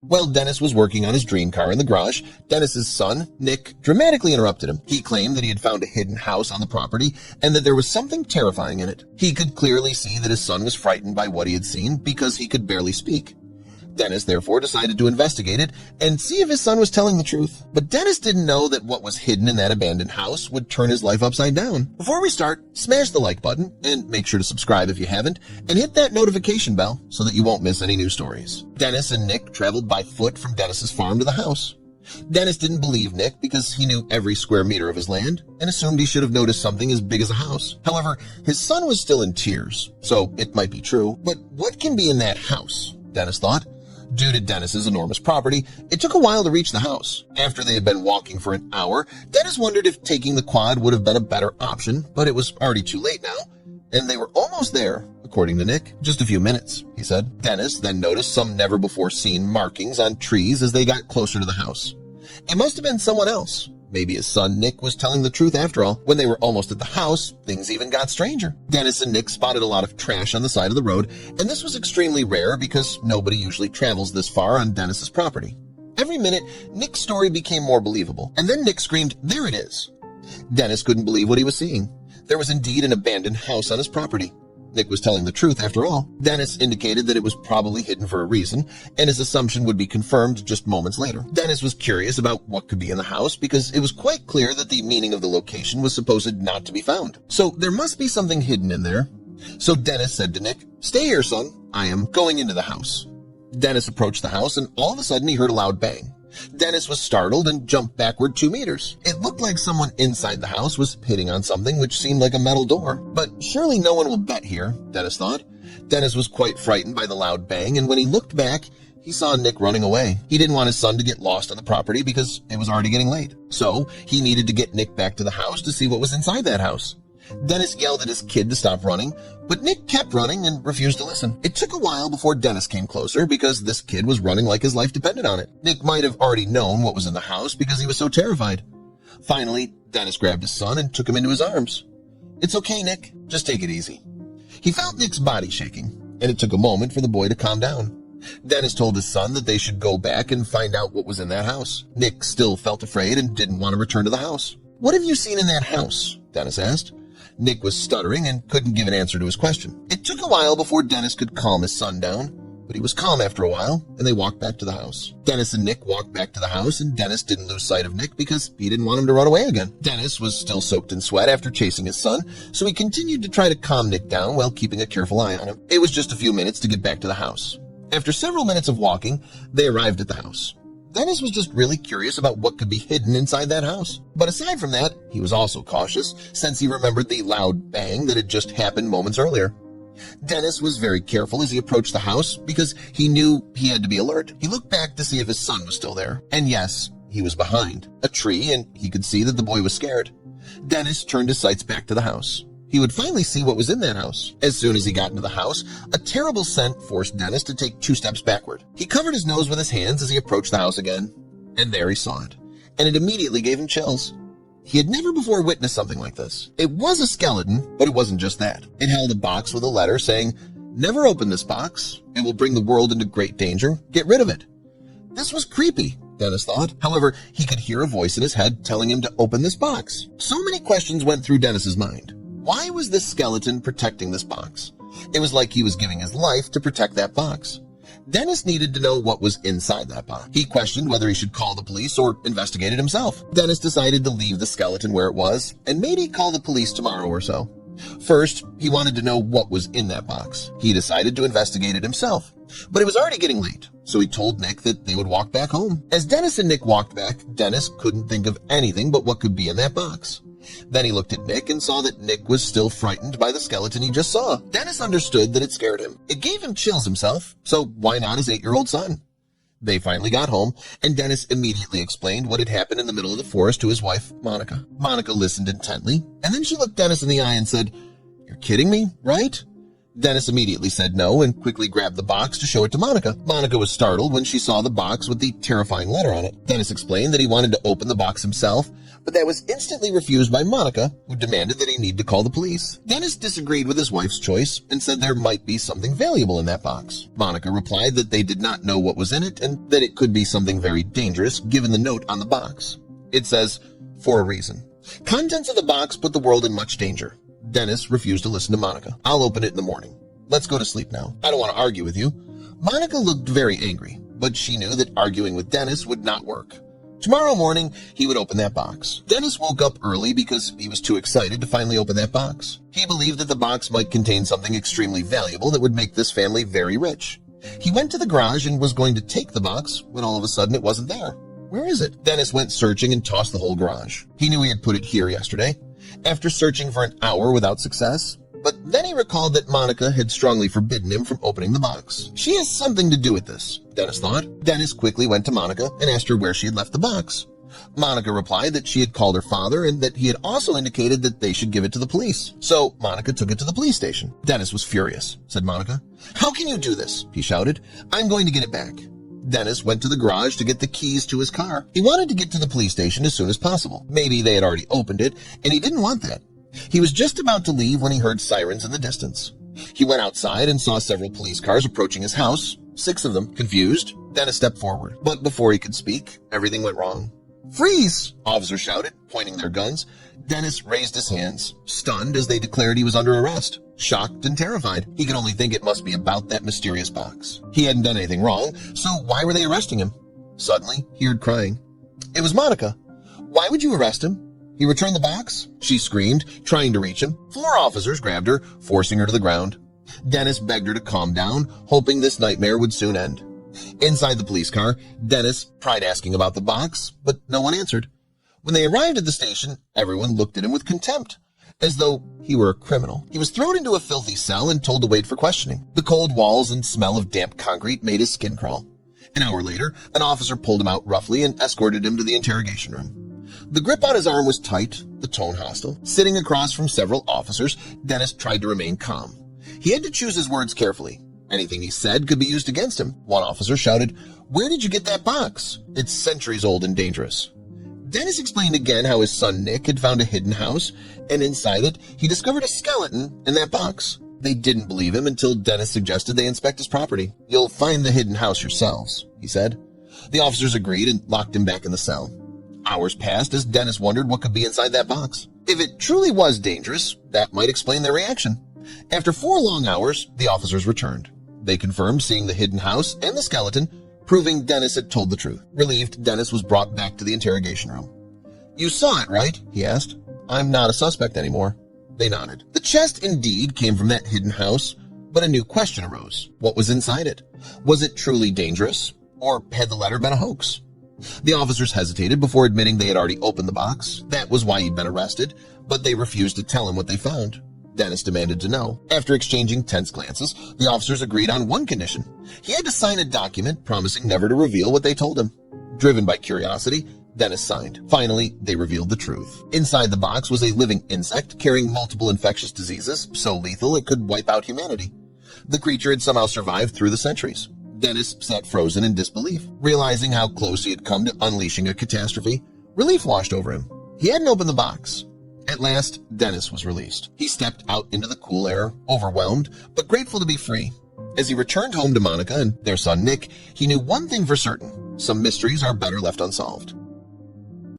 While Dennis was working on his dream car in the garage, Dennis's son, Nick, dramatically interrupted him. He claimed that he had found a hidden house on the property and that there was something terrifying in it. He could clearly see that his son was frightened by what he had seen because he could barely speak. Dennis therefore decided to investigate it and see if his son was telling the truth. But Dennis didn't know that what was hidden in that abandoned house would turn his life upside down. Before we start, smash the like button and make sure to subscribe if you haven't, and hit that notification bell so that you won't miss any new stories. Dennis and Nick traveled by foot from Dennis's farm to the house. Dennis didn't believe Nick because he knew every square meter of his land and assumed he should have noticed something as big as a house. However, his son was still in tears, so it might be true. But what can be in that house? Dennis thought. Due to Dennis's enormous property, it took a while to reach the house. After they had been walking for an hour, Dennis wondered if taking the quad would have been a better option, but it was already too late now, and they were almost there, according to Nick. Just a few minutes, he said. Dennis then noticed some never-before-seen markings on trees as they got closer to the house. It must have been someone else. Maybe his son Nick was telling the truth after all. When they were almost at the house, things even got stranger. Dennis and Nick spotted a lot of trash on the side of the road, and this was extremely rare because nobody usually travels this far on Dennis's property. Every minute, Nick's story became more believable, and then Nick screamed, "There it is!" Dennis couldn't believe what he was seeing. There was indeed an abandoned house on his property. Nick was telling the truth after all. Dennis indicated that it was probably hidden for a reason, and his assumption would be confirmed just moments later. Dennis was curious about what could be in the house because it was quite clear that the meaning of the location was supposed not to be found. So there must be something hidden in there. So Dennis said to Nick, "Stay here, son. I am going into the house." Dennis approached the house, and all of a sudden he heard a loud bang. Dennis was startled and jumped backward 2 meters. It looked like someone inside the house was hitting on something which seemed like a metal door. But surely no one will bet here, Dennis thought. Dennis was quite frightened by the loud bang, and when he looked back, he saw Nick running away. He didn't want his son to get lost on the property because it was already getting late. So he needed to get Nick back to the house to see what was inside that house. Dennis yelled at his kid to stop running, but Nick kept running and refused to listen. It took a while before Dennis came closer because this kid was running like his life depended on it. Nick might have already known what was in the house because he was so terrified. Finally, Dennis grabbed his son and took him into his arms. "It's okay, Nick. Just take it easy." He felt Nick's body shaking, and it took a moment for the boy to calm down. Dennis told his son that they should go back and find out what was in that house. Nick still felt afraid and didn't want to return to the house. "What have you seen in that house?" Dennis asked. Nick was stuttering and couldn't give an answer to his question. It took a while before Dennis could calm his son down, but he was calm after a while, and they walked back to the house. Dennis and Nick walked back to the house, and Dennis didn't lose sight of Nick because he didn't want him to run away again. Dennis was still soaked in sweat after chasing his son, so he continued to try to calm Nick down while keeping a careful eye on him. It was just a few minutes to get back to the house. After several minutes of walking, they arrived at the house. Dennis was just really curious about what could be hidden inside that house. But aside from that, he was also cautious since he remembered the loud bang that had just happened moments earlier. Dennis was very careful as he approached the house because he knew he had to be alert. He looked back to see if his son was still there. And yes, he was behind a tree, and he could see that the boy was scared. Dennis turned his sights back to the house. He would finally see what was in that house. As soon as he got into the house, a terrible scent forced Dennis to take 2 steps backward. He covered his nose with his hands as he approached the house again, and there he saw it, and it immediately gave him chills. He had never before witnessed something like this. It was a skeleton, but it wasn't just that. It held a box with a letter saying, "Never open this box. It will bring the world into great danger. Get rid of it." This was creepy, Dennis thought. However, he could hear a voice in his head telling him to open this box. So many questions went through Dennis's mind. Why was this skeleton protecting this box? It was like he was giving his life to protect that box. Dennis needed to know what was inside that box. He questioned whether he should call the police or investigate it himself. Dennis decided to leave the skeleton where it was and maybe call the police tomorrow or so. First, he wanted to know what was in that box. He decided to investigate it himself. But it was already getting late, so he told Nick that they would walk back home. As Dennis and Nick walked back, Dennis couldn't think of anything but what could be in that box. Then he looked at Nick and saw that Nick was still frightened by the skeleton he just saw. Dennis understood that it scared him. It gave him chills himself, so why not his 8-year-old son? They finally got home, and Dennis immediately explained what had happened in the middle of the forest to his wife, Monica. Monica listened intently, and then she looked Dennis in the eye and said, "You're kidding me, right?" Dennis immediately said no and quickly grabbed the box to show it to Monica. Monica was startled when she saw the box with the terrifying letter on it. Dennis explained that he wanted to open the box himself, but that was instantly refused by Monica, who demanded that he need to call the police. Dennis disagreed with his wife's choice and said there might be something valuable in that box. Monica replied that they did not know what was in it and that it could be something very dangerous given the note on the box. It says, "For a reason. Contents of the box put the world in much danger." Dennis refused to listen to Monica. "I'll open it in the morning. Let's go to sleep now. I don't want to argue with you." Monica looked very angry, but she knew that arguing with Dennis would not work. Tomorrow morning, he would open that box. Dennis woke up early because he was too excited to finally open that box. He believed that the box might contain something extremely valuable that would make this family very rich. He went to the garage and was going to take the box when all of a sudden it wasn't there. Where is it? Dennis went searching and tossed the whole garage. He knew he had put it here yesterday. After searching for an hour without success, but then he recalled that Monica had strongly forbidden him from opening the box. She has something to do with this, Dennis thought. Dennis quickly went to Monica and asked her where she had left the box. Monica replied that she had called her father and that he had also indicated that they should give it to the police. So Monica took it to the police station. Dennis was furious, said Monica. "How can you do this?" he shouted. "I'm going to get it back." Dennis went to the garage to get the keys to his car. He wanted to get to the police station as soon as possible. Maybe they had already opened it, and he didn't want that. He was just about to leave when he heard sirens in the distance. He went outside and saw several police cars approaching his house, 6 of them. Confused, Dennis stepped forward. But before he could speak, everything went wrong. "Freeze!" officers shouted, pointing their guns. Dennis raised his hands, stunned as they declared he was under arrest. Shocked and terrified, he could only think it must be about that mysterious box. He hadn't done anything wrong, so why were they arresting him? Suddenly, he heard crying. It was Monica. "Why would you arrest him? He returned the box?" she screamed, trying to reach him. 4 officers grabbed her, forcing her to the ground. Dennis begged her to calm down, hoping this nightmare would soon end. Inside the police car, Dennis tried asking about the box, but no one answered. When they arrived at the station, everyone looked at him with contempt, as though he were a criminal. He was thrown into a filthy cell and told to wait for questioning. The cold walls and smell of damp concrete made his skin crawl. An hour later, an officer pulled him out roughly and escorted him to the interrogation room. The grip on his arm was tight, the tone hostile. Sitting across from several officers, Dennis tried to remain calm. He had to choose his words carefully. Anything he said could be used against him. One officer shouted, "Where did you get that box? It's centuries old and dangerous." Dennis explained again how his son Nick had found a hidden house, and inside it, he discovered a skeleton in that box. They didn't believe him until Dennis suggested they inspect his property. "You'll find the hidden house yourselves," he said. The officers agreed and locked him back in the cell. Hours passed as Dennis wondered what could be inside that box. If it truly was dangerous, that might explain their reaction. After 4 long hours, the officers returned. They confirmed seeing the hidden house and the skeleton, proving Dennis had told the truth. Relieved, Dennis was brought back to the interrogation room. "You saw it, right?" he asked. "I'm not a suspect anymore." They nodded. The chest indeed came from that hidden house, but a new question arose. What was inside it? Was it truly dangerous, or had the letter been a hoax? The officers hesitated before admitting they had already opened the box. That was why he'd been arrested, but they refused to tell him what they found. Dennis demanded to know. After exchanging tense glances, the officers agreed on one condition. He had to sign a document promising never to reveal what they told him. Driven by curiosity, Dennis signed. Finally, they revealed the truth. Inside the box was a living insect carrying multiple infectious diseases, so lethal it could wipe out humanity. The creature had somehow survived through the centuries. Dennis sat frozen in disbelief. Realizing how close he had come to unleashing a catastrophe, relief washed over him. He hadn't opened the box. At last, Dennis was released. He stepped out into the cool air, overwhelmed, but grateful to be free. As he returned home to Monica and their son Nick, he knew one thing for certain. Some mysteries are better left unsolved.